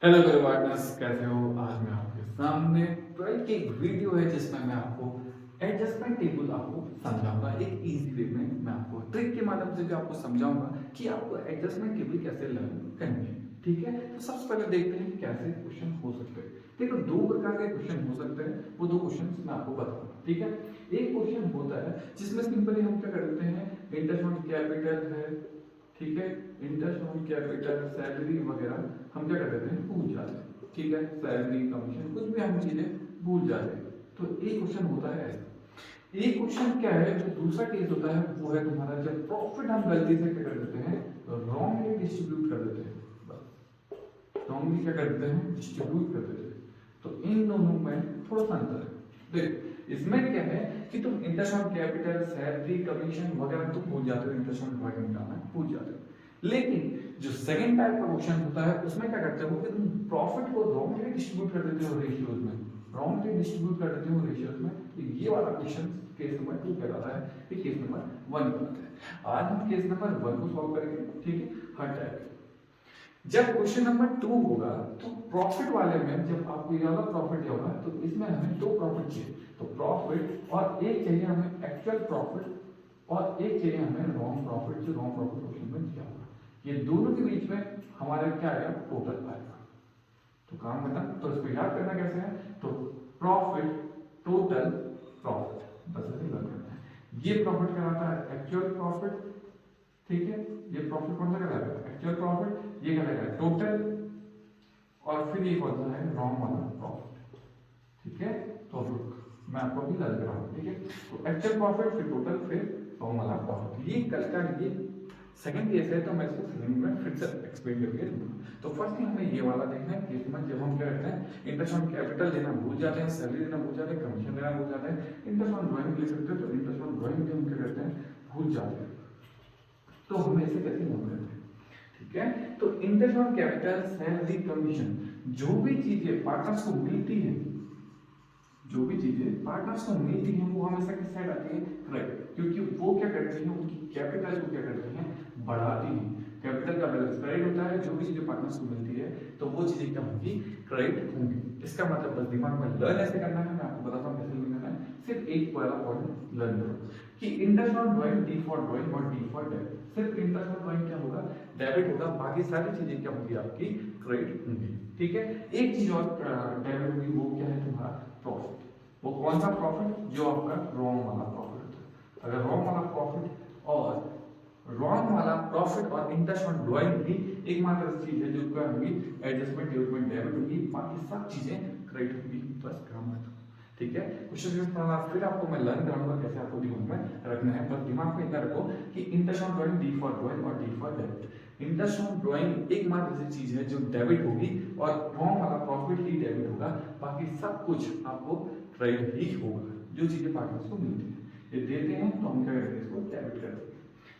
Hello मेरे partners, कैसे हो? आज मैं आपके सामने 12 की एक वीडियो है जिसमें मैं आपको एडजस्टमेंट टेबल आपको समझाऊंगा। एक इजी वे में मैं आपको ट्रिक के माध्यम से भी आपको समझाऊंगा कि आपको एडजस्टमेंट टेबल कैसे लर्न करनी है। ठीक है, तो सबसे पहले देखते हैं कि कैसे क्वेश्चन हो सकते हैं। देखो, दो प्रकार के क्वेश्चन हो सकते हैं, वो दो क्वेश्चन मैं आपको बताऊंगा। ठीक है, एक क्वेश्चन होता है जिसमें सिंपली हम क्या करते हैं, इंटरेस्ट कैपिटल है, ठीक है, इंटरेस्ट ऑन कैपिटल, सैलरी वगैरह हम क्या कर देते हैं, भूल जाते हैं। ठीक है, सैलरी, कमीशन, कुछ भी हम चीजें भूल जाते हैं। तो एक क्वेश्चन होता है ऐसा। एक क्वेश्चन क्या है, जो दूसरा केस होता है वो है तुम्हारा, जब प्रॉफिट हम गलती से क्या कर देते हैं, रॉन्गली डिस्ट्रीब्यूट कर देते हैं। बस रॉन्गली क्या कर देते हैं, डिस्ट्रीब्यूट कर देते हैं। तो इन दोनों में थोड़ा सा अंतर है। देख, इसमें क्या है कि तुम interest on capital, salary, commission वगैरह तुम भूल जाते हो, इंटरेस्ट ऑन ड्राइंग निकालना भूल जाते हो। लेकिन जो सेकंड टाइप का क्वेश्चन होता है उसमें क्या करते हो कि तुम प्रॉफिट को रॉन्गली डिस्ट्रीब्यूट कर देते हो रेशियोज में, रॉन्गली डिस्ट्रीब्यूट कर देते हो रेशियोज में। तो ये वाला क्वेश्चन केस नंबर 2 कहलाता है, ये केस नंबर 1 कहलाता है। आज हम केस नंबर 1 को सॉल्व करेंगे। ठीक है, हर टाइप। जब क्वेश्चन नंबर 2 होगा तो प्रॉफिट वाले में जब आपको ये वाला प्रॉफिट होगा तो इसमें हमें दो प्रॉफिट चाहिए। तो प्रॉफिट और एक चाहिए हमें एक्चुअल प्रॉफिट, और एक चाहिए हमें रॉन्ग प्रॉफिट, जो रॉन्ग प्रॉफिट क्वेश्चन में दिया होगा। ये दोनों के बीच में हमारे क्या आएगा, टोटल आएगा। तो काम करना, तो इसको याद करना कैसे है, तो प्रॉफिट टोटल प्रॉफिट, बस ऐसे याद करना है। ये प्रॉफिट कहलाता है एक्चुअल प्रॉफिट। ठीक है, ये प्रॉफिट कौन सा कहलाएगा, एक्चुअल प्रॉफिट। ये कहलाएगा टोटल, और फिर ये कौन सा है, रॉन्ग वाला प्रॉफिट। ठीक है, तो मैं आपको अभी लर्न कराऊंगा। ठीक है, तो एक्चुअल प्रॉफिट, फिर टोटल, फिर रॉन्ग वाला प्रॉफिट। ये कल का ये सेकंड केस है, तो मैं इसको सेकंड में फिर से एक्सप्लेन करके दूंगा। तो फर्स्ट हमें ये वाला देखना है केस में, जब हम क्या करते हैं, इंटरेस्ट ऑन कैपिटल देना भूल जाते हैं, सैलरी देना भूल जाते हैं, कमीशन देना भूल जाते हैं, इंटरेस्ट ऑन ड्राइंग ले सकते हैं, तो इंटरेस्ट ऑन ड्राइंग भी हम क्या करते हैं, भूल जाते हैं। तो हम ऐसे कैसे नोट करते हैं। ठीक है, तो interest on capital, salary, commission, जो भी चीजें पार्टनर्स को मिलती है, जो भी चीजें पार्टनर्स को मिलती हैं वो हमेशा किस साइड आती है, क्रेडिट। क्योंकि वो क्या करती हैं, उनकी कैपिटल को क्या करती हैं, बढ़ाती हैं। कैपिटल का बैलेंस क्रेडिट होता है, जो भी चीजें पार्टनर्स को मिलती है तो वो चीजें क्या होंगी, क्रेडिट होंगी। इसका मतलब बस दिमाग में लर्न ऐसे करना है, मैं आपको बताता हूँ कैसे लर्न करना है। सिर्फ एक पहला पॉइंट लर्न करो कि interest on drawing, D for drawing और डी फॉर डेबिट। सिर्फ इंटरेस्ट ऑन ड्राइंग क्या होगा, डेबिट होगा, बाकी सारी चीजें क्या होंगी, आपकी क्रेडिट होंगी। ठीक है, एक चीज और डेबिट होगी, वो क्या है, तुम्हारा प्रॉफिट। वो कौन सा प्रॉफिट, जो आपका रॉन्ग वाला प्रॉफिट होता है। अगर रॉन्ग वाला प्रॉफिट और रॉन्ग वाला प्रॉफिट और इंटरेस्ट ऑन ड्राइंग भी एकमात्र चीज है जो क्या होगी, एडजस्टमेंट टेबल में डेबिट होगी, बाकी सब चीजें क्रेडिट होगी। बस काम खत्म। ठीक है, क्वेश्चन फिर आपको मैं लर्न कराऊंगा कैसे आपको दिमाग में रखना है। बस दिमाग में इतना रखो कि interest on drawing, D for drawing और D for debit. Interest on drawing एकमात्र ऐसी चीज है जो डेबिट होगी, और रॉन्ग वाला प्रॉफिट ही डेबिट होगा, बाकी सब कुछ आपको क्रेडिट ही होगा। जो चीजें पार्टनर्स को मिलती है, ये देते हैं तो हम क्या करते हैं, इसको डेबिट कर देंगे।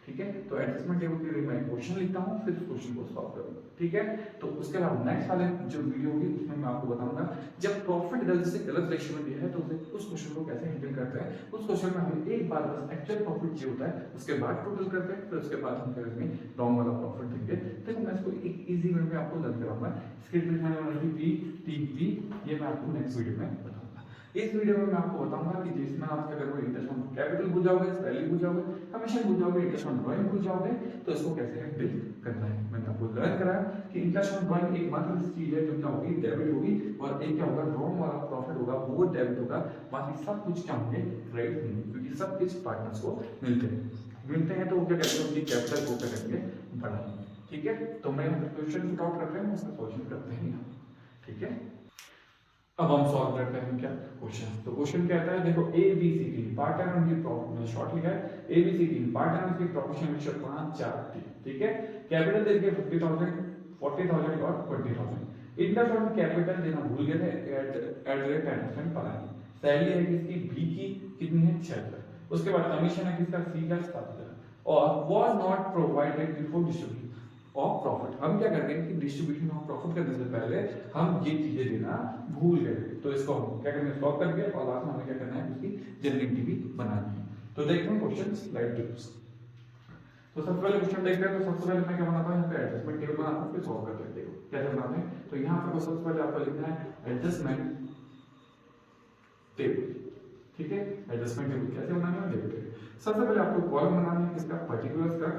ठीक है, तो एडजस्टमेंट टेबल के लिए मैं क्वेश्चन लिखता हूँ, फिर उस क्वेश्चन को सॉल्व करूंगा। ठीक है, तो उसके बाद नेक्स्ट वाले जो वीडियो होगी उसमें मैं आपको बताऊंगा जब प्रॉफिट गलती से गलत रेशियो में दिया है तो उस क्वेश्चन को कैसे हैंडल करते हैं। उस क्वेश्चन में हमें एक बार बस एक्चुअल प्रॉफिट चाहिए होता है, उसके बाद टोटल करते हैं, फिर उसके बाद हम क्या करेंगे, रॉन्ग वाला प्रॉफिट देंगे। तो मैं इसको एक इजी वे में आपको लर्न कराऊंगा। स्क्रिप्ट में मैंने बनाई पी टी पी, ये मैं आपको नेक्स्ट वीडियो में बताऊंगा। इस वीडियो में मैं आपको बताऊंगा कि जिसमें आप क्या करोगे, इंटरेस्ट ऑन कैपिटल भूल जाओगे, सैलरी भूल जाओगे, कमीशन भूल जाओगे, इंटरेस्ट ऑन ड्राइंग भूल जाओगे, तो इसको कैसे हैंडल करना है। मैंने आपको लर्न कराया कि इंटरेस्ट ऑन ड्राइंग एक मात्र चीज है जो क्या होगी, डेबिट होगी, और एक क्या होगा, रॉन्ग वाला प्रॉफिट होगा, वो डेबिट होगा, बाकी सब कुछ क्या होंगे, क्रेडिट होंगे, क्योंकि सब कुछ पार्टनर्स को मिलते हैं तो वो क्या करेंगे, उनकी कैपिटल को क्या करेंगे, बढ़ाएंगे। ठीक है, तो मैं क्वेश्चन पुट आउट करते हैं, उसका सॉल्यूशन करते हैं। ठीक है, अब हम सॉल्व करते हैं क्या क्वेश्चन। तो क्वेश्चन कहता है, देखो A B C D part time उनकी प्रॉफिट शॉर्ट लिखा है, A B C D part time उनकी प्रोफेशन में 5 4 3। ठीक है, कैपिटल दे के 50,000, 40,000 और 20,000। इंटरेस्ट ऑन कैपिटल देना भूल गए थे, एट द रेट 10% पर आए। सैलरी है किसकी, बी की, कितनी है, 6,000। उसके बाद कमीशन है किसका, सी का, 7,000। और was not provided before distribution of profit. हम क्या कर रहे हैं कि डिस्ट्रीब्यूशन ऑफ प्रॉफिट करने से पहले हम ये चीजें देना भूल गए। तो इसको हम क्या करेंगे, सॉल्व करके, और लास्ट में हमें क्या करना है, उसकी जनरेटिव भी बनानी है। तो देखते हैं क्वेश्चन स्लाइड पे। तो सबसे पहले क्वेश्चन देखते हैं। तो सबसे पहले मैं क्या बनाता हूं, यहाँ पे एडजस्टमेंट टेबल बनाता हूं, फिर सॉल्व करते हैं। देखो कैसे बनाते हैं, तो यहाँ पर सबसे पहले आपको लिखना है एडजस्टमेंट टेबल। ठीक है, एडजस्टमेंट टेबल कैसे बनाना है देखते हैं। सबसे पहले आपको कॉलम बनाना है किसका, पर्टिकुलर्स का,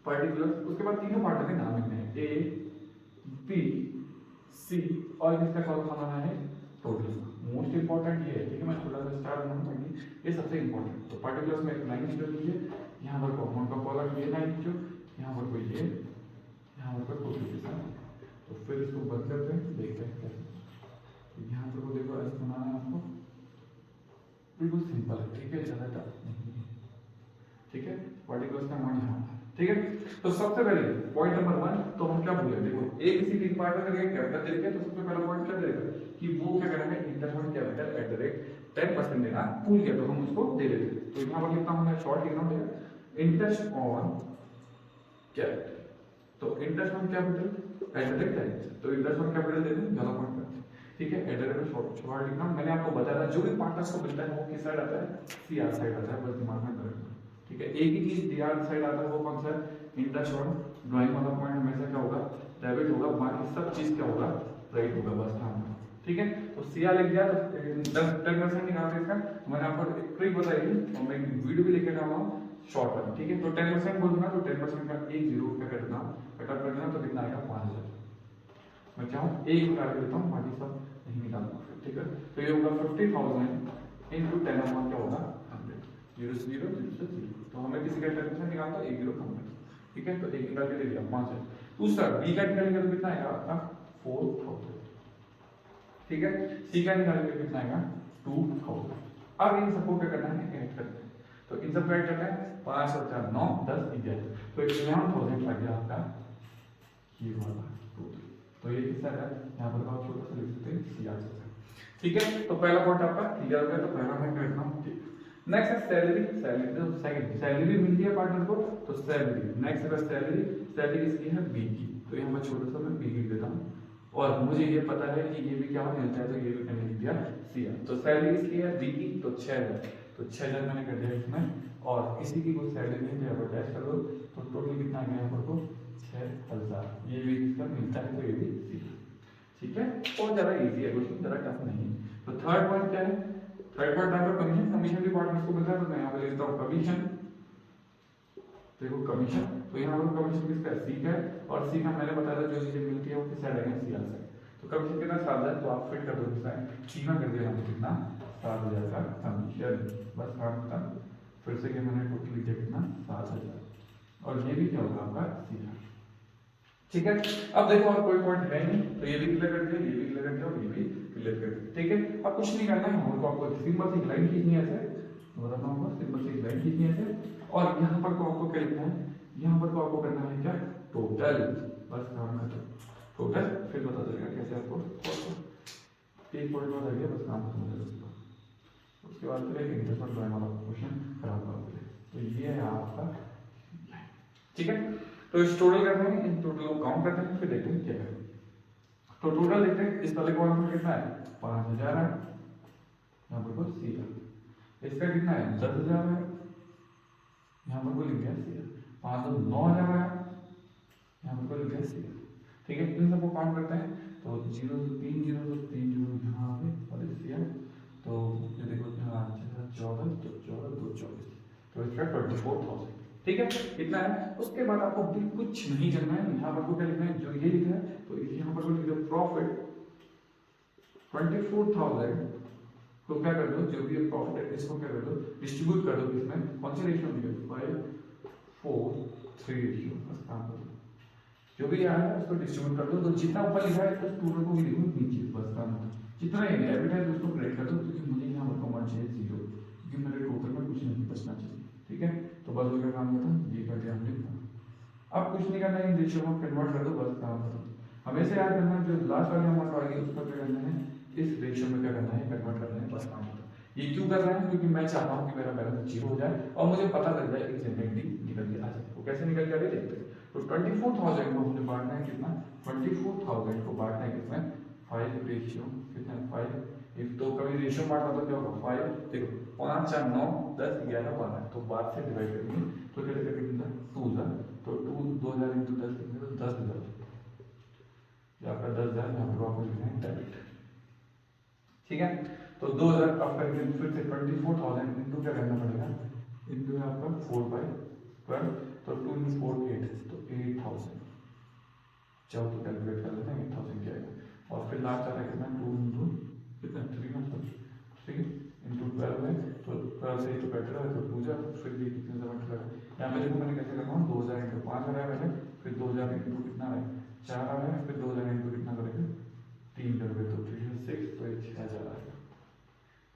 पर्टिकुलर्स, उसके बाद तीनों पार्ट के नाम लिखने हैं, ए बी सी, और किसका कॉलम बनाना है, टोटल। मोस्ट इंपॉर्टेंट ये है, ठीक है, मैं थोड़ा सा स्टार बनाऊंगा, ये सबसे इंपॉर्टेंट। तो पर्टिकुलर्स में एक लाइन खींच लीजिए, यहाँ पर कॉमन का कॉलम ये लाइन खींचो, यहाँ पर कोई ये, यहाँ पर टोटल के साथ। तो फिर इसको बंद करते हैं, देखते हैं कैसे। यहाँ पर वो देखो ऐसे बनाना है आपको, बिल्कुल सिंपल है, ठीक है, ज़्यादा टफ नहीं है, ठीक है। पर्टिकुलर्स का मान यहाँ, ठीक है। तो सबसे पहले पॉइंट नंबर 1, तो हम क्या बोले, देखो A B C D part में करके कैपिटल दे रखे, तो सबसे पहला पॉइंट क्या देगा कि वो क्या करना है, interform capital at the rate 10% देना भूल गया, तो हम उसको दे देते। तो यहाँ पर लिखता हूँ मैं, शॉर्ट लिख रहा हूँ, इंटरेस्ट ऑन कैपिटल, तो interest on capital at the rate 10, तो इंटरेस्ट ऑन कैपिटल दे दें, ज्यादा पॉइंट करते हैं, ठीक है। एट द रेट शॉर्ट लिखना, मैंने आपको बताया जो भी पार्टनर्स को मिलता है वो किस साइड आता है, सी आर साइड आता है, बस दिमाग में रखना, ठीक है। एक ही चीज डी आर साइड आता है, वो कौन सा है, इंटरेस्ट ऑन ड्राइंग वाला पॉइंट हमेशा क्या होगा, डेबिट होगा, बाकी सब चीज क्या होगा, क्रेडिट होगा, बस ध्यान रखना, ठीक है। तो सी आर लिख दिया, तो 10% निकालते इसका, मैंने आपको एक ट्रिक बताई थी और मैं वीडियो भी लेके डाला हूँ शॉर्ट में, ठीक है। तो 10% बोलूंगा, तो 10% का एक जीरो का कर देना, कटअप कर देना, तो कितना आएगा, 5000। मैं चाहूँ एक निकाल के देता हूँ, बाकी सब नहीं निकालूंगा फिर, ठीक है। तो ये होगा 50,000 इंटू 10 क्या होगा 100, 0 से 0, 0 से 0, तो हमें किसी का 10% निकालना है, 1 जीरो कम कर, ठीक है। तो एक निकाल के दे दिया 5000। दूसरा बी का निकालेंगे तो कितना आएगा आपका 4000, ठीक है। सी का निकालेंगे कितना आएगा 2000। अब इन सबको क्या करना है, ऐड करना है, तो इन सबको ऐड करना है, 5 और 4 9 10 11, तो 11,000 लग गया आपका ये वाला टोटल। तो ये कितना है, यहाँ पर आप छोटा सा लिख सकते हैं सी आर, ठीक है। तो पहला पॉइंट आपका क्लियर हो गया, तो पहला मैं करता हूँ, ठीक। नेक्स्ट है सैलरी, सैलरी तो सेकंड, सैलरी मिलती है पार्टनर को, तो सैलरी, नेक्स्ट है सैलरी, सैलरी इसकी है बी की, तो यहाँ मैं छोटा सा मैं बी लिख देता हूँ, और मुझे ये पता है कि ये भी क्या मिलता है, तो ये भी मैंने लिख दिया सी आर। तो सैलरी इसकी है बी की, तो 6000, तो 6000 मैंने कर दिया इसमें, और किसी की कोई सैलरी नहीं है, तो अटैच कर दो, तो टोटल कितना आ गया यहाँ पर को 6000, ये भी इसका मिलता है, तो ये भी सी, ठीक है। और ज्यादा इजी है, क्वेश्चन ज्यादा टफ नहीं है। तो थर्ड पॉइंट क्या है, थर्ड पॉइंट आपका कमीशन, कमीशन भी पार्टनर्स को मिलता है, तो मैं यहाँ पे लिखता हूँ कमीशन, देखो कमीशन, तो यहाँ पर कमीशन किसका है, सी का है, और सी का मैंने बताया था जो चीजें मिलती है वो किस साइड है, सी आर साइड। तो कमीशन कितना 7000, तो आप फिट कर दो कितना है, सी में कर दिया हमने कितना 7000 का कमीशन, बस काम खत्म। फिर से कि मैंने टोटल लिखा कितना 7000, और ये भी क्या होगा आपका सी आर, ठीक है। अब देखो और कोई पॉइंट है नहीं, तो ये भी क्लियर कर दिया, ये भी क्लियर कर दिया, और ये भी क्लियर कर दिया, ठीक है। अब कुछ नहीं करना है, हमको आपको सिंपल सी लाइन खींचनी है ऐसे, बताता हूँ, सिंपल सी लाइन खींचनी है ऐसे, और यहाँ पर को आपको क्या लिखना है, यहाँ पर को आपको करना है क्या, टोटल, बस काम खत्म, टोटल, फिर बता देगा कैसे आपको, एक पॉइंट बता दिया, बस काम खत्म हो जाएगा। उसके बाद फिर एक इंटरेस्ट ड्राइंग वाला क्वेश्चन खराब करोगे, तो ये है आपका, ठीक है। तो इस टोटल करते हैं, इन टोटल को काउंट करते हैं, फिर देखते हैं क्या है। तो टोटल देखते हैं, इस वाले कॉलम में कितना है 5000 है, यहाँ पर कोई सी है, इसका कितना है 10,000 है, यहाँ पर कोई लिख दिया सी है, 9,000 है, यहाँ पर कोई लिख दिया सी है, ठीक है। इन सबको काउंट करते हैं, तो 0 से 3 0 से 3 0 यहाँ पे और सी है, तो ये देखो 14, तो 14 2 24, तो इसका 24,000, ठीक है, इतना है। उसके बाद आपको भी कुछ नहीं करना है, यहाँ पर क्या लिखना है, जो ये लिखा है, तो यहाँ पर लिख दो प्रॉफिट 24,000 को क्या कर दो, जो भी प्रॉफिट है इसको क्या कर दो, डिस्ट्रीब्यूट कर दो, इसमें कौन सी रेशियो में, 5-4-3 रेशियो, बस काम कर दो, जो भी आया है उसको डिस्ट्रीब्यूट कर दो, तो जितना ऊपर लिखा है उस टोटल को भी लिखो नीचे, बस काम कर दो, जितना ये डेबिट है उसको क्रेडिट कर दो, क्योंकि मुझे यहाँ पर कॉमन चाहिए 0, क्योंकि मेरे टोटल में कुछ नहीं बचना चाहिए, ठीक है। तो बस उसका काम खत्म, ये कर दिया हमने, अब कुछ नहीं करना है, इन रेशियो को कन्वर्ट कर दो, बस काम खत्म। हमेशा याद रखना जो लास्ट वाली अमाउंट आएगी उसको क्या करना है, इस रेशियो में क्या करना है, कन्वर्ट करना है, बस काम खत्म। ये क्यों कर रहे हैं, क्योंकि मैं चाहता हूँ कि मेरा बैलेंस 0 हो जाए और मुझे पता लग जाए एक जनरेटिव निकल के आ जाए, वो कैसे निकल के आ रही देखते हैं। तो 24,000 को हमने बांटना है कितना, 24,000 को बांटना है कितना 5 रेशियो, कितना 5, तो कभी रेशियो बांटना तो क्या होगा 5, देखो 5 4 9 10 11 12, तो 12 से डिवाइड करेंगे तो क्या लगेगा कितना 2000, तो 2000 इंटू 10 कितने, तो 10,000, ये आपका 10,000 यहाँ पर आपको लिखना है डेबिट। ठीक है, तो 2000 अब करेंगे फिर से 24,000 इंटू क्या करना पड़ेगा, इंटू है आपका 4/12, तो 2 इंटू 4 8, तो 8000, चाहो तो कैलकुलेट कर लेते हैं 8000 क्या आएगा, और फिर लास्ट आ रहा है कितना 2 इंटू कितना 3 मतलब, ठीक है, इंटू 12 है, तो 12 से तो बेटर है, तो 2000, फिर भी कितने से मल्टीप्लाई है, यहाँ पे देखो मैंने कैसे कर रहा हूँ, 2000 इंटू 5 आ रहा है पहले, फिर 2000 इंटू कितना है 4 आ रहा है, फिर 2000 इंटू कितना करेंगे 3 करोगे, तो 3 6, तो 6000 आएगा,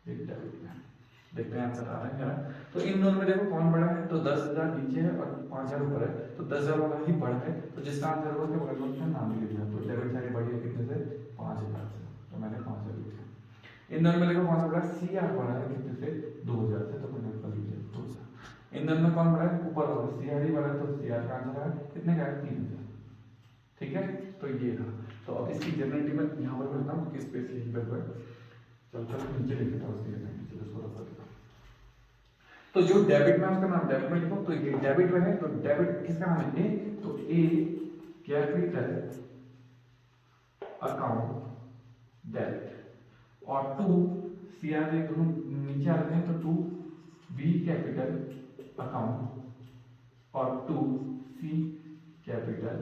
एक डेबिट में। देखते हैं आंसर आ रहा है क्या, तो इन दोनों में देखो कौन बड़ा है, तो 10,000 नीचे है और 5,000 ऊपर है, तो 10,000 वाला ही बड़ा है, तो जिसका आंसर होगा उसके बगल में उसका नाम लिख दिया, तो डेबिट साइड बढ़ी है कितने से 5,000 से, तो मैंने 5,000 लिख दिया। इन दोनों में देखो कौन सा बड़ा है, सी आर बड़ा है कितने से 2,000 से, तो मैंने ऊपर लिख दिया 2,000। इन दोनों में कौन बड़ा है, ऊपर वाला सी आर ही बड़ा है, तो सी आर का आंसर है कितने का है 3,000। ठीक है, तो ये था, तो अब इसकी जनरलिटी में यहाँ पर करता हूँ किस पे यहीं पर चल नीचे लिख देता हूँ उसकी जनरलिटी, चलो थोड़ा सा लिखा, तो जो डेबिट में उसका नाम डेबिट में लिखो, तो ये डेबिट में है, तो डेबिट किसका नाम है ए, तो ए कैपिटल अकाउंट डेबिट, और 2 सी आर दोनों नीचे आ रहे हैं, तो 2 बी कैपिटल अकाउंट और 2 सी कैपिटल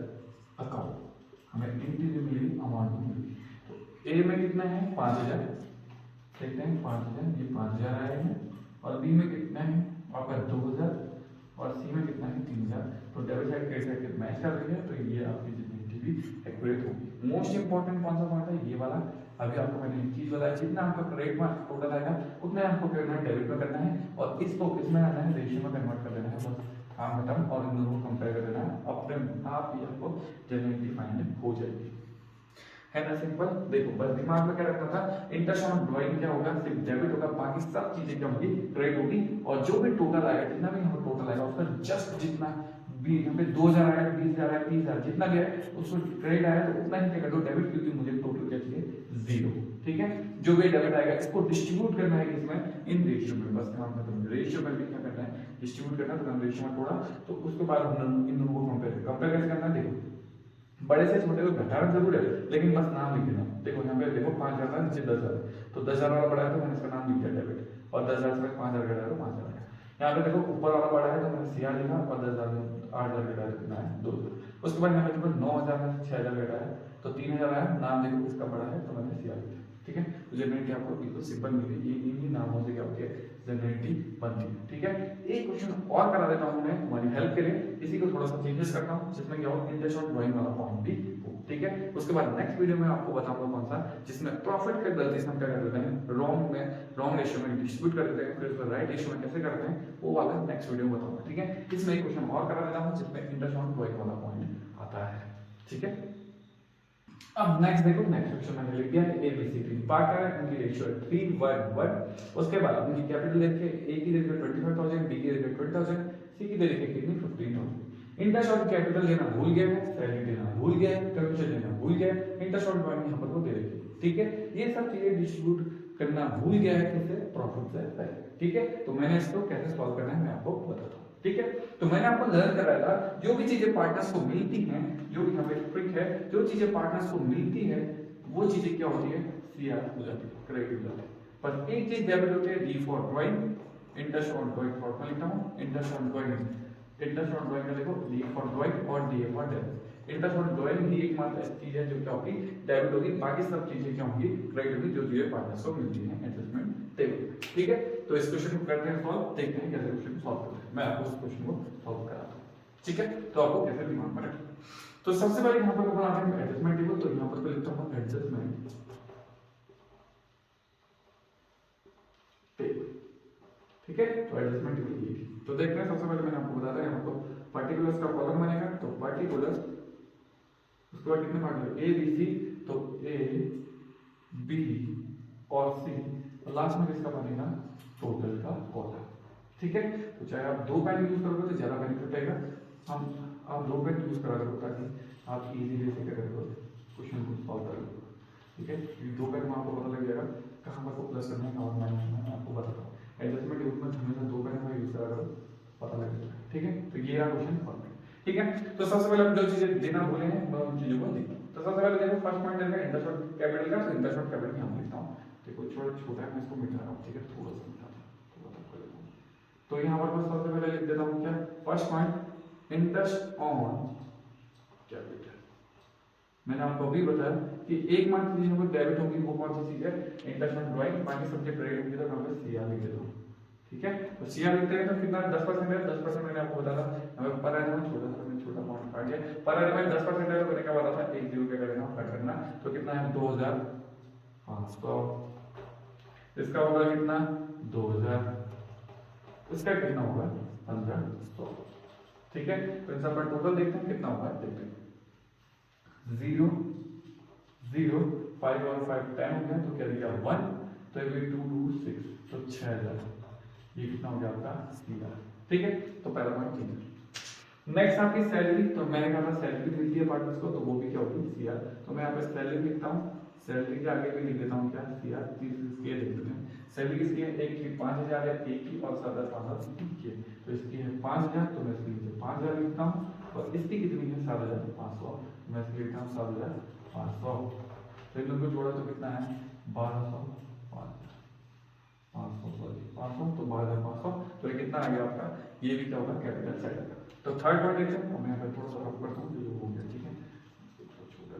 अकाउंट, हमें इंटीजर मिली अमाउंट मिली, तो ए में कितना है 5,000, देखते हैं 5,000, ये 5,000 आए हैं, और बी में कितना है आपका 2,000, और सी में कितना है 3,000, तो debit side credit side match कर रही है, तो ये आपकी जितनी भी एक्यूरेट होगी। मोस्ट इंपॉर्टेंट कौन सा पॉइंट है, ये वाला, अभी आपको मैंने एक चीज बताया, जितना आपका क्रेडिट मार्क्स टोटल आएगा उतना आपको करना है डेबिट में करना है, और इसको किसमें आना है रेशियो में कन्वर्ट कर देना है, बस काम खत्म, और इन दोनों को कंपेयर कर देना है, अपने आप ही आपको जनरली फाइंड हो जाएगी, है ना सिंपल। देखो बस दिमाग में क्या रखना था, इंटरेस्ट ऑन ड्राइंग क्या होगा, सिर्फ डेबिट होगा, बाकी सब चीजें क्या होगी क्रेडिट होगी, और जो भी टोटल आएगा, जितना भी यहाँ टोटल आएगा उसका जस्ट जितना भी यहाँ पे 2,000 आया, 20,000 आया, 30,000 जितना भी है उसको क्रेडिट आया तो उतना ही क्या कर दो डेबिट, क्योंकि मुझे टोटल क्या चाहिए 0। ठीक है, जो भी डेबिट आएगा इसको डिस्ट्रीब्यूट करना है किसमें, इन रेशियो में, बस काम खत्म। रेशियो में भी क्या करना है डिस्ट्रीब्यूट करना, तो हम रेशियो में थोड़ा, तो उसके बाद हम इन दोनों को कंपेयर कैसे करना है, देखो बड़े से छोटे को घटाना जरूर है, लेकिन बस नाम लिख देना। देखो यहाँ पे देखो 5,000 था, नीचे 10,000, तो 10,000 वाला बड़ा है तो मैंने इसका नाम लिख दिया डेबिट, और 10,000 से 5,000 घटाया तो 5,000 आया। यहाँ पे देखो ऊपर वाला बड़ा है तो मैंने सीआर लिखा, और 10,000 में 8,000 घटाया कितना है 2,000। उसके बाद यहाँ पे देखो 9,000 में 6,000 घटाया तो 3,000 आया, नाम देखो किसका बड़ा है तो मैंने सीआर लिखा। ठीक है, तो जनरेटी आपको बिल्कुल सिंपल मिली, ये इन्हीं नामों से क्या होती है जनरेटी बनती है। ठीक है, एक क्वेश्चन और करा देता हूँ मैं तुम्हारी हेल्प के लिए, इसी को थोड़ा सा चेंजेस करता हूँ, जिसमें क्या हो इंटरेस्ट ऑन ड्राइंग वाला पॉइंट भी हो। ठीक है, उसके बाद नेक्स्ट वीडियो में आपको बताऊंगा कौन सा, जिसमें प्रॉफिट का गलती से हम क्या कर देते हैं रॉन्ग रेशियो में डिस्ट्रीब्यूट कर देते हैं, फिर उसको राइट रेशियो में कैसे करते हैं वो वाला नेक्स्ट वीडियो में बताऊंगा। ठीक है, इसमें एक क्वेश्चन और करा देता हूँ जिसमें इंटरेस्ट ऑन ड्राइंग वाला पॉइंट आता है। ठीक है, अब नेक्स्ट देखो, नेक्स्ट क्वेश्चन मैंने लिख दिया A B C three part है, उनकी रेशियो है 3:1। उसके बाद उनकी कैपिटल लेके ए की दे दिया 25,000, बी की दे दिया 20,000, सी की दे दिया कितनी 15,000। इंटरेस्ट ऑन कैपिटल लेना भूल गए हैं, सैलरी देना भूल गए, कमीशन लेना भूल गए, इंटरेस्ट ऑन ड्राइंग यहाँ पर वो दे रखी है। ठीक है, ये सब चीजें डिस्ट्रीब्यूट करना भूल गया है किससे, प्रॉफिट से पहले। ठीक है, तो मैंने इसको कैसे सॉल्व करना है मैं आपको बताता हूँ। ठीक है, तो मैंने आपको लर्न कराया था जो भी चीजें पार्टनर्स को मिलती हैं, जो भी हमें ट्रिक है, जो चीजें पार्टनर्स को मिलती है वो चीजें क्या होती है सीआर हो जाती है, क्रेडिट हो जाती है। पर एक चीज डेबिट होती है, D for drawing, interest on drawing for मैं लिखता हूँ इंटरेस्ट ऑन ड्राइंग का देखो डी फॉर ड्राइंग और D for debit. Interest on drawing ही एकमात्र ऐसी चीज है जो क्या होगी डेबिट होगी, बाकी सब चीजें क्या होंगी क्रेडिट होगी, जो चीजें पार्टनर्स को मिलती हैं एडजस्टमेंट टेबल। ठीक है, तो इस क्वेश्चन को करते हैं सॉल्व, देखते हैं कैसे क्वेश्चन को सॉल्व करते हैं। मैं आपको इस क्वेश्चन को सॉल्व कराता हूँ। ठीक है, तो आपको कैसे दिमाग में रखें। तो सबसे पहले यहाँ पर बनाते हैं एडजस्टमेंट टेबल, तो यहाँ पर लिखता हूँ एडजस्टमेंट टेबल। ठीक है, तो एडजस्टमेंट टेबल ये थी। तो देखते हैं, सबसे पहले मैंने आपको बताया यहाँ तो पार्टिकुलर्स का कॉलम बनेगा, तो पार्टिकुलर्स उसके बाद कितने पार्टिकुलर ए बी सी, तो ए बी और सी, और लास्ट में किसका बनेगा टोटल का कॉलम। ठीक है, तो चाहे आप 2 पेन यूज करोगे तो ज्यादा बेनिफिट रहेगा, आप 2 पेन यूज करा करो ताकि आप इजीली से क्या करोगे क्वेश्चन को सॉल्व करोगे। ठीक है, 2 पेन में आपको पता लग जाएगा कहाँ पर को प्लस करना है कहाँ माइनस करना है, मैं आपको बताता हूँ। एडजस्टमेंट टेबल में हमेशा 2 का नंबर यूज करा करो, पता लग जाता है। ठीक है, तो ये रहा क्वेश्चन फॉर्मेट। ठीक है, तो सबसे पहले हम जो चीजें देना बोले हैं मैं उन चीजों को लिखता हूं। तो सबसे पहले देखो फर्स्ट पॉइंट है इंटरशॉट कैपिटल का, तो इंटरशॉट कैपिटल यहां लिखता हूं। देखो छोटा है, मैं इसको मिटा रहा हूं। ठीक है, थोड़ा सा मिटा था, थोड़ा सा कर देता हूं। तो यहां पर मैं सबसे पहले लिख देता हूं क्या, first point interest on capital. मैंने आपको अभी बताया कि एकमात्र चीज हमको डेबिट होगी वो कौन सी चीज है, इंटरेस्ट ऑन ड्राइंग। बाकी सब्जेक्ट क्रेडिट होगी तो मैं पे सीआर लिख देता हूं। ठीक है, तो सीआर लिखते हैं तो कितना 10% है, 10% मैंने आपको बताया था। हमें पर एनम छोटा सा मैंने छोटा अमाउंट काट दिया, पर एनम 10% है तो मैंने क्या बताया था, एक जीरो क्या करेगा कट करना। तो कितना है 2500, इसका होगा कितना 2000, इसका कितना होगा 1500। ठीक है, तो इन सब का टोटल देखते हैं कितना होगा, देखते हैं 0 0 5 और 5 10 हो गया, तो क्या दिया 1, तो ये 2 2 6, तो 6000। ये कितना हो गया आपका सीआर। ठीक है, तो पहला पॉइंट ठीक है। नेक्स्ट आपकी सैलरी, तो मैंने कहा था सैलरी मिलती है पार्टनर्स को, तो वो भी क्या होगी सीआर। तो मैं यहाँ पे सैलरी लिखता हूँ, सैलरी के आगे भी लिख देता हूँ क्या सीआर, 30 ये लिख देते हैं। सैलरी किसकी है, एक की 5000 है, एक की और 7500 की है। तो इसकी है 5000, तो मैं इसके नीचे 5000 लिखता हूँ, और इसकी कितनी है 7500, मैं इसके लिखता हूँ 7500। तो इन दोनों को जोड़ा तो कितना है 1200, 500 सॉरी 500, तो 12500। तो ये कितना आ गया आपका, ये भी क्या होगा कैपिटल सेटल का। तो थर्ड पॉइंट देखते हैं, मैं यहाँ पे थोड़ा सा रफ करता हूँ जो हो गया। ठीक है, छोटा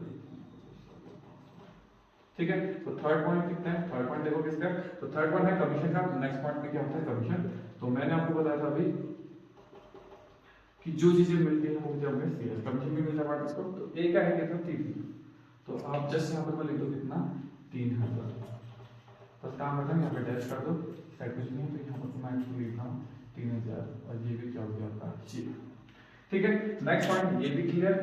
ठीक है, तो थर्ड पॉइंट कितना है, थर्ड पॉइंट देखो किसका, तो थर्ड पॉइंट है कमीशन का। नेक्स्ट पॉइंट में क्या होता है कमीशन। तो मैंने आपको बताया था अभी कि जो चीजें मिलती है वो मुझे हमें सीआर कमीशन भी मिलता है पार्टनर्स को। तो ए का है कितना 30, तो आप जस्ट यहाँ पर मैं लिख दो कितना 3000। बस काम खत्म, यहाँ पे डैश कर दो, साइड कुछ नहीं है, तो यहाँ पर मैं इसको लिख रहा हूँ 3000, और ये भी क्या हो गया आपका जी। ठीक है, नेक्स्ट पॉइंट ये भी क्लियर,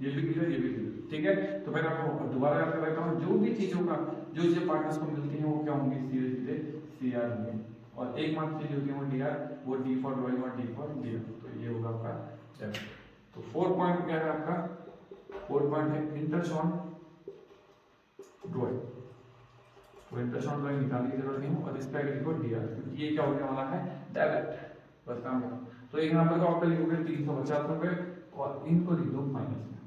ये भी क्लियर, ये भी क्लियर। ठीक है, तो मैं आपको दोबारा याद कराता हूँ, जो भी चीजों का जो चीजें पार्टनर्स को मिलती हैं वो क्या होंगी सीधे सीधे सीआर होंगे, और एकमात्र चीज होती है वो डीआर, वो डी फॉर ड्राइंग और डी फॉर डीआर। तो ये होगा आपका डेबिट। तो 4 पॉइंट क्या है आपका, 4 पॉइंट है इंटरेस्ट ऑन ड्राइंग। तो इंटरेस्ट ऑन ड्राइंग निकालने की जरूरत नहीं है, और इसका लिखो डीआर, क्योंकि ये क्या होने वाला है डेबिट। बस काम करो, तो यहाँ पर आपका लिखोगे 350 रुपए, और इनको लिख दो माइनस में,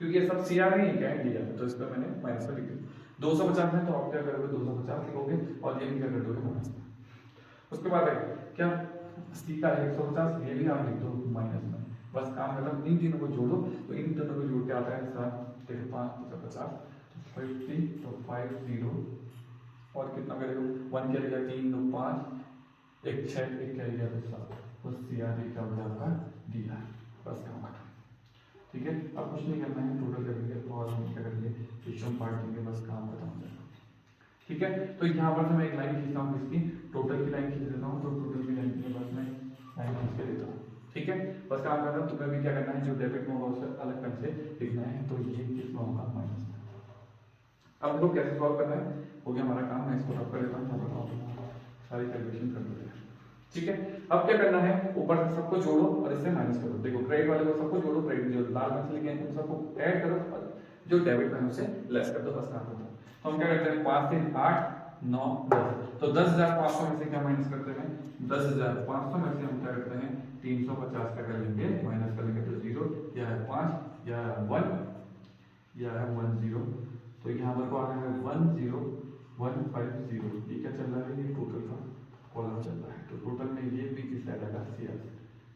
क्योंकि ये सब सीआर नहीं है क्या डीआर, तो इस पर मैंने माइनस में लिख दिया। 250 है तो आप क्या करोगे 250 लिखोगे, और ये भी क्या कर दोगे माइनस में। उसके बाद है क्या सी का 150, ये भी आप लिख दो माइनस में। बस काम खत्म, इन तीनों को जोड़ो, तो इन दोनों को जोड़ के आता है 7 देखो 5 50, तो 50, तो 50, और कितना करेगा 1 क्या लिखा 3 2 5 1 6 1 क्या लिखा 7, तो सीआर क्या हो गया आपका डीआर। बस काम खत्म। ठीक है, अब कुछ नहीं करना है, टोटल करेंगे और हम क्या करेंगे क्वेश्चन पार्ट देंगे, बस काम खत्म हो जाएगा। ठीक है, तो यहाँ पर मैं एक लाइन खींचता हूँ, इसकी टोटल की लाइन खींच देता हूँ, तो टोटल की लाइन के बस मैं लाइन खींच के देता हूँ। ठीक है, बस काम करना, तुम्हें भी क्या करना है जो डेबिट में होगा उसे अलग ढंग से लिखना है, तो ये कितना होगा माइनस में। अब हमको कैसे सॉल्व करना है हो गया हमारा काम, मैं इसको रब कर देता हूँ, सारी कैलकुलेशन कर देते हैं। ठीक है, अब क्या करना है ऊपर से सबको जोड़ो और इससे माइनस करो। देखो क्रेडिट वाले को सबको जोड़ो, क्रेडिट जो लाल रंग से लिखे हैं उन सबको ऐड करो, और जो डेबिट में उसे लेस कर दो, बस काम खत्म। तो हम क्या करते हैं 5 3 8 9 10, तो 10,500 में से क्या माइनस करते हैं 10,500 में से हम क्या करते हैं 350 का कर लेंगे, माइनस कर लेंगे, तो 0 या है 5 या 1 या है 1 0, तो यहाँ पर को आ रहा है 1 0 1 5 0। ये क्या चल रहा है, ये टोटल का कॉलम चल रहा है, तो टोटल में ये भी किस साइड आएगा सीआर,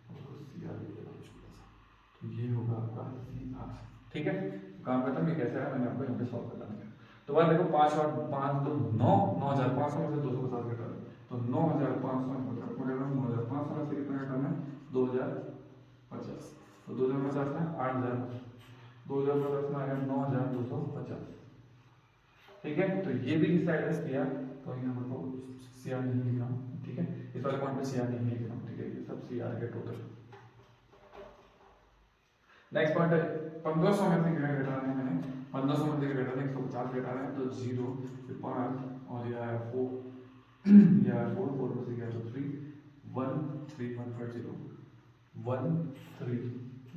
आपको सीआर लिख देना छोटा सा, तो ये होगा आपका सीआर। ठीक है, काम करता हूँ ये कैसे है, मैंने आपको यहाँ पे सॉल्व करना है। तो बात देखो 5 और 5 तो 9, 9500 में से 250 घटा दो, तो 9500 में 9500 में से कितना घटाना है 2050, तो 2050 में 8000, 2050 में आएगा 9250। ठीक है, तो ये भी इस साइड है सीआर, तो यहाँ पर सीआर नहीं लिख रहा हूँ। ठीक है, इस वाले पॉइंट पे सीआर नहीं लिख रहा हूँ। ठीक है, ये सब सीआर है टोटल। नेक्स्ट पॉइंट है 1500 में से कितना घटाना है, मैंने 1500 में से घटाना 150 घटाना है, तो 0 फिर 5 और यह है 4 यह है 4 4 में से गया तो 3 1 3 1 5 0 1 3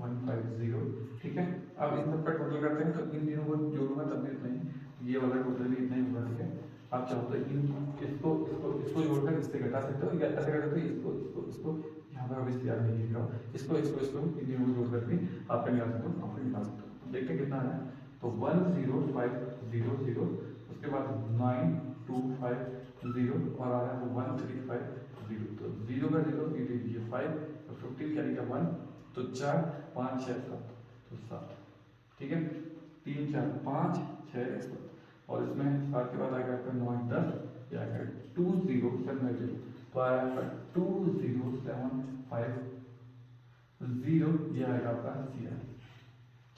1 5 0। ठीक है, अब इन सब का टोटल करते हैं, तो इन तीनों को जोड़ूंगा तब भी इतना ही, ये वाला टोटल भी इतना ही होगा। ठीक है, आप चाहो तो इसको इसको इसको जोड़कर इससे घटा सकते हो, या ऐसे घटा सकते हो, इसको इसको इसको यहाँ पर अभी याद नहीं लिख रहा हूँ, इसको इसको इसको इन तीनों को जोड़ करके आप निकाल सकते हो, प्रॉफिट निकाल सकते हो। तो देखते हैं कितना है, तो 10500, उसके बाद 9250 और आ रहा है 1350, तो 0 का 0 ये 5, तो 15 क्या लिखा 1, तो 4 5 6 7, तो 7, ठीक है, 3 4 5 6 7, और इसमें 7 के बाद आएगा आपका 9 10, ये आएगा 2070, तो आएगा 20750, ये आएगा आपका CR,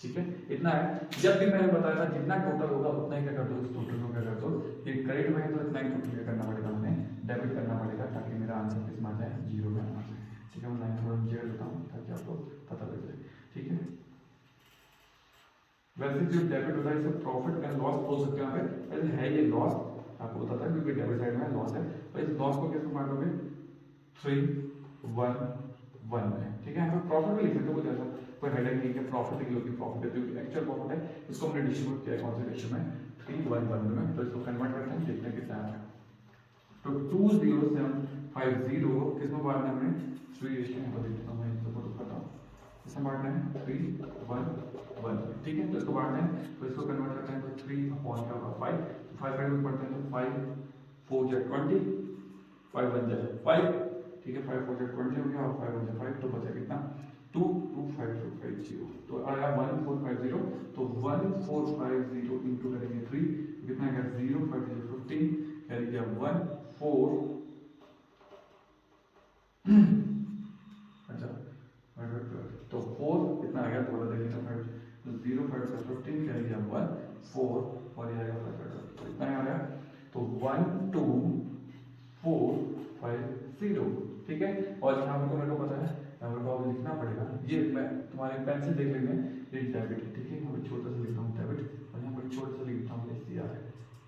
ठीक है। इतना है, जब भी मैंने बताया था जितना टोटल होगा उतना ही क्या कर दो, इस टोटल को क्या कर दो, ये क्रेडिट में है तो इतना ही टोटल क्या करना पड़ेगा, हमें डेबिट करना पड़ेगा, ताकि मेरा आंसर किसमें आ जाए, 0 में आ जाए, ठीक है। मैं लाइन थोड़ा नीचे कर देता हूँ ताकि आपको पता लग जाए, ठीक है। वैसे जो डेबिट होता है इसे प्रॉफिट एंड लॉस बोल सकते हैं, यहाँ पे है ये लॉस, आपको पता था क्योंकि डेबिट साइड में लॉस है, तो इस लॉस को कैसे मार दोगे, 3 1 1 में, ठीक है। यहाँ पे प्रॉफिट भी लिख सकते हो, कुछ ऐसा कोई हेडेक नहीं है, प्रॉफिट की होगी, प्रॉफिट है जो एक्चुअल प्रॉफिट है, इसको हमने डिस्ट्रीब्यूट किया है कौन से रेशियो में, 3 1 1 में, तो इसको कन्वर्ट करते हैं, देखते हैं कितना आता है। तो 20750 किसमें बांटना है, हमने 3 रेशियो में बदल देता हूं, मैं इसको बताता हूं, इसमें बांटना है 3 1 1, ठीक है। तो इसको बांटना है, तो इसको कन्वर्ट करते हैं, तो 3 अपॉन का 5, तो 5 5 में पढ़ते हैं, तो 5 4 जा 20, 5 1 जा 5, ठीक है, 5 4 जा 20 हो गया, और 5 1 जा 5, तो बचा कितना 225250, तो आया 1450, तो 1450 इंटू करेंगे 3, कितना आएगा 0 5 15, यानी कि 1 4 अच्छा तो 4 कितना आ गया, थोड़ा देखिए, 0 5 से 15 यानी कि 1 4, और ये आएगा 5 तो इतना आ गया, तो 12450, ठीक है। और यहाँ पर तो मेरे को पता है, यहाँ पर अब लिखना पड़ेगा, ये मैं तुम्हारे पेन से देख लेंगे, ये डेबिट है, ठीक है, यहाँ पर छोटा सा लिखता हूँ डेबिट, और यहाँ पर छोटा सा लिखता हूँ CR है,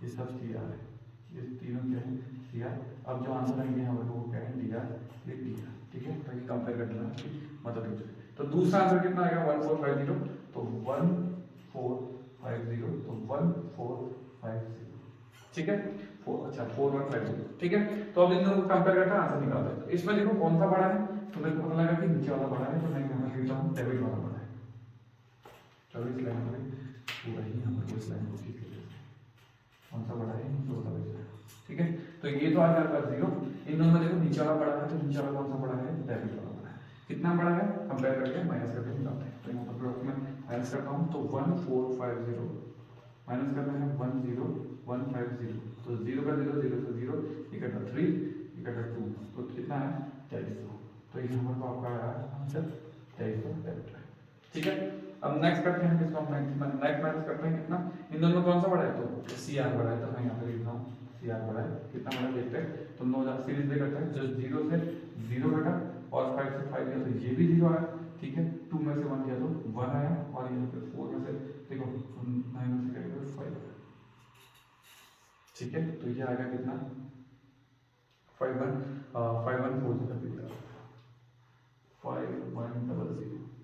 ये सब CR है, ये तीनों क्या है CR। अब जो आंसर आएंगे यहाँ पर वो क्या है DR, ये DR, ठीक है, ताकि कंपेयर करना है मतलब। तो दूसरा आंसर कितना आएगा 1450, तो 1450, तो 1450, ठीक है, 4 अच्छा 4150, ठीक है। तो अब इन दोनों को कंपेयर करके आंसर निकालते हैं। तो इसमें देखो कौन सा बड़ा है, तो मेरे को पता लगा कि नीचे वाला बड़ा है, तो मैं यहाँ लिखता हूँ डेबिट वाला बड़ा है। चलो इस लाइन में पूरा ही यहाँ पर इस लाइन को ठीक है, कौन सा बड़ा है तो बता दीजिए, ठीक है। तो ये तो आ गया आपका 0, इन दोनों में देखो नीचे वाला बड़ा है, तो नीचे वाला कौन सा बड़ा है, डेबिट वाला बड़ा है, कितना बड़ा है कंपेयर करके माइनस करके निकालते हैं। तो यहाँ पर ब्लॉक में माइनस करता हूँ, तो 1450 माइनस करना है 10150, तो 0 का 0 0 से 0, ये कटा 3, ये कटा 2, तो कितना है 2300, तो ये नंबर को आपका आंसर 2300 डेबिट है, ठीक है। अब नेक्स्ट करते हैं किसको, नेक्स्ट माइनस करते हैं कितना, इन दोनों में कौन सा बड़ा है, तो CR बड़ा है, तो मैं यहाँ पे लिख रहा हूँ CR बड़ा है, कितना बड़ा देखते हैं, तो 9000 सीरीज में करते हैं, जो 0 से 0 घटा और 5 से 5 गया तो ये भी 0 आया, ठीक है, 2 में से 1 गया तो 1 आया, और यहाँ पे 4 में से देखो 9 में से करेंगे तो 5 आया, ठीक है। तो ये आएगा कितना 5140,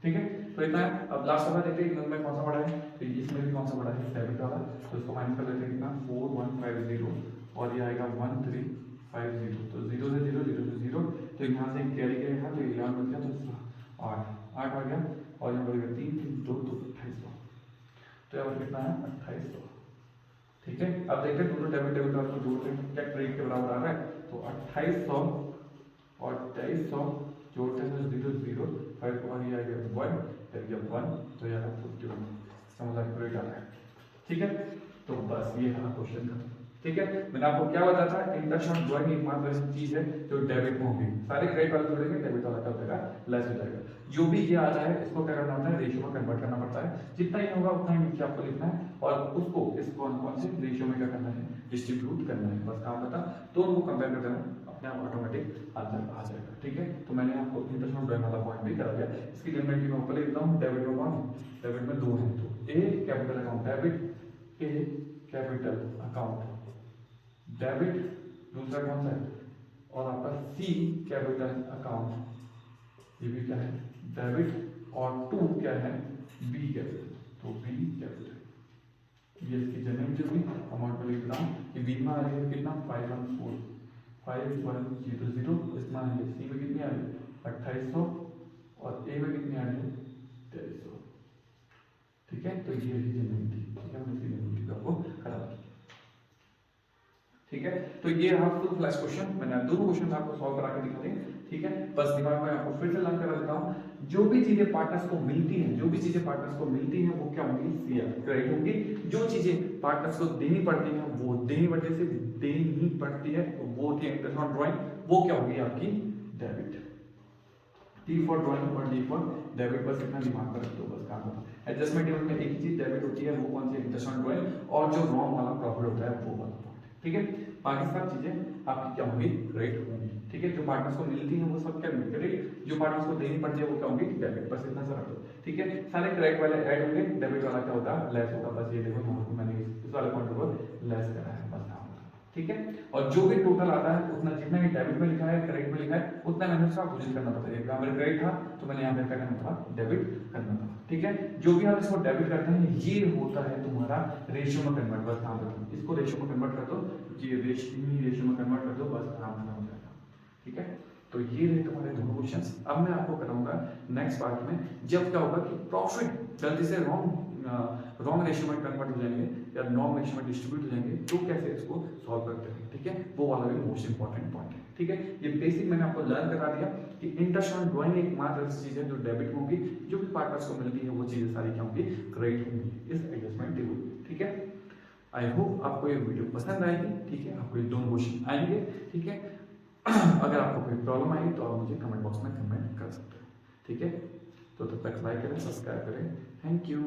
ठीक है। तो इतना है। अब लास्ट वाला देखते हैं इनमें कौन सा बड़ा है, तो इसमें भी कौन सा बड़ा है, डेबिट वाला, तो इसको माइनस कर लेते हैं कितना 4150, और ये आएगा 1350, तो 0 से 0 0 से 0, तो यहाँ से कैरी करेगा तो 11 बच गया, तो 8 आ गया, और यहाँ पर 3 3 2 तो 2800, तो यहाँ पर कितना है 2800, ठीक है। अब देखते हैं दोनों डेबिट वाले को जोड़ते हैं क्या क्रेडिट के बराबर आ रहा है, तो 2800 और 2300 जोड़ते हैं तो 0 0 5 और ये आ गया 1, फिर गया 1, तो यहाँ 51, समझ क्रेडिट आ रहा है, ठीक है। तो बस ये हमारा क्वेश्चन था, ठीक है। मैंने आपको क्या बताया था, इंटरशॉट ड्राइंग एकमात्र ऐसी चीज है जो डेबिट में होगी, सारे क्रेडिट वाले जोड़ेंगे, डेबिट वाला क्या हो जाएगा लेस हो जाएगा, जो भी ये आता है इसको क्या करना होता है, रेशियो में कन्वर्ट करना पड़ता है, जितना ही होगा उतना ही नीचे आपको लिखना है, और उसको इस कौन से रेशियो में क्या करना है, डिस्ट्रीब्यूट करना है, बस काम बता, तो उनको कंपेयर करते हैं अपने आप ऑटोमेटिक आंसर आ जाएगा, ठीक है। तो मैंने आपको इंटरशॉट ड्राइंग वाला पॉइंट भी करा दिया, इसकी जनरल मैं ऊपर लिखता हूँ, डेबिट में कौन, डेबिट में 2 है, तो ए कैपिटल अकाउंट डेबिट, ए कैपिटल अकाउंट डेबिट, दूसरा कौन सा है, और आपका सी कैपिटल अकाउंट, ये भी क्या है डेबिट, और 2 क्या है बी कैपिटल, तो बी कैपिटल, जीएस की जनरल होगी, अमाउंट में लिख रहा हूँ कि बी में आ रही है कितना 514 इसमें आ रही है, सी में कितनी आ रही है 2800 और ए में कितनी आ रही है 2300। ठीक है, तो ये रही जनरल, ठीक है, हमने जनरल आपको करा दिया। ठीक है, तो ये रहा फुल फ्लैश क्वेश्चन, मैंने दोनों क्वेश्चन आपको सॉल्व करा के दिखा दिए। ठीक है, बस दिमाग में आपको फिर से लर्न करा देता हूँ, जो भी चीजें पार्टनर्स को मिलती हैं, जो भी चीजें पार्टनर्स को मिलती हैं वो क्या होंगी, सीआर करेक्ट होंगी। जो चीजें पार्टनर्स को देनी पड़ती हैं वो देनी पड़ती है, सिर्फ देनी पड़ती है, वो होती है इंटरेस्ट ऑन ड्राइंग, वो क्या होगी आपकी डेबिट। टी फॉर ड्राइंग और डी फॉर डेबिट, बस इतना दिमाग में रख दो, बस काम होता है। एडजस्टमेंट टेबल में एक ही चीज डेबिट होती है, वो कौन सी, इंटरेस्ट ऑन ड्राइंग, और जो रॉन्ग वाला प्रॉफिट होता है वो वाला। ठीक है, बाकी सब चीजें आपकी क्या होंगी, क्रेडिट होंगी। ठीक है, जो पार्टनर्स को मिलती है वो सब क्या होंगी, क्रेडिट, जो पार्टनर्स को देनी पड़ती है वो क्या होंगी, डेबिट, बस इतना सा रख दो। ठीक है, सारे करेक्ट वाले ऐड होंगे, डेबिट वाला क्या होगा, लेस होगा, बस ये देखो यहाँ पे मैंने इस वाले पॉइंट को लेस करा है, बस यहाँ होगा। ठीक है, और जो भी टोटल आता है उतना, जितना भी डेबिट में लिखा है क्रेडिट में लिखा है, उतना मैंने उसका अपोजिट करना पड़ता है। यहाँ पर क्रेडिट था तो मैंने यहाँ पे क्या करना था, डेबिट करना था। ठीक है, जो भी आप इसको डेबिट करते हैं ये होता है तुम्हारा रेशियो में कन्वर्ट, बस काम करो, इसको रेशियो में कन्वर्ट कर दो, ये रेशियो में कन्वर्ट कर दो, बस काम खत्म हो जाएगा। ठीक है, तो ये रहे तुम्हारे दोनों क्वेश्चंस। अब मैं आपको कराऊंगा नेक्स्ट पार्ट में, जब क्या होगा कि प्रॉफिट गलती से रॉन्ग रेशियो में कन्वर्ट हो जाएंगे या रॉन्ग रेशियो में डिस्ट्रीब्यूट हो जाएंगे, तो कैसे इसको सॉल्व करते हैं। ठीक है, वो वाला भी मोस्ट इंपॉर्टेंट पॉइंट है। ठीक है, ये बेसिक मैंने आपको लर्न करा दिया कि इंटरेस्ट ऑन ड्राइंग एक मात्र ऐसी चीज है जो डेबिट होगी, जो भी पार्टनर्स को मिलती है वो चीजें सारी क्या होंगी, क्रेडिट होंगी इस एडजस्टमेंट टेबल। ठीक है, आई होप आपको ये वीडियो पसंद आएगी। ठीक है, आपको ये दोनों क्वेश्चन आएंगे। ठीक है, अगर आपको कोई प्रॉब्लम आई तो आप मुझे कमेंट बॉक्स में कमेंट कर सकते हैं। ठीक है, तो तब तक लाइक करें, सब्सक्राइब करें। Thank you.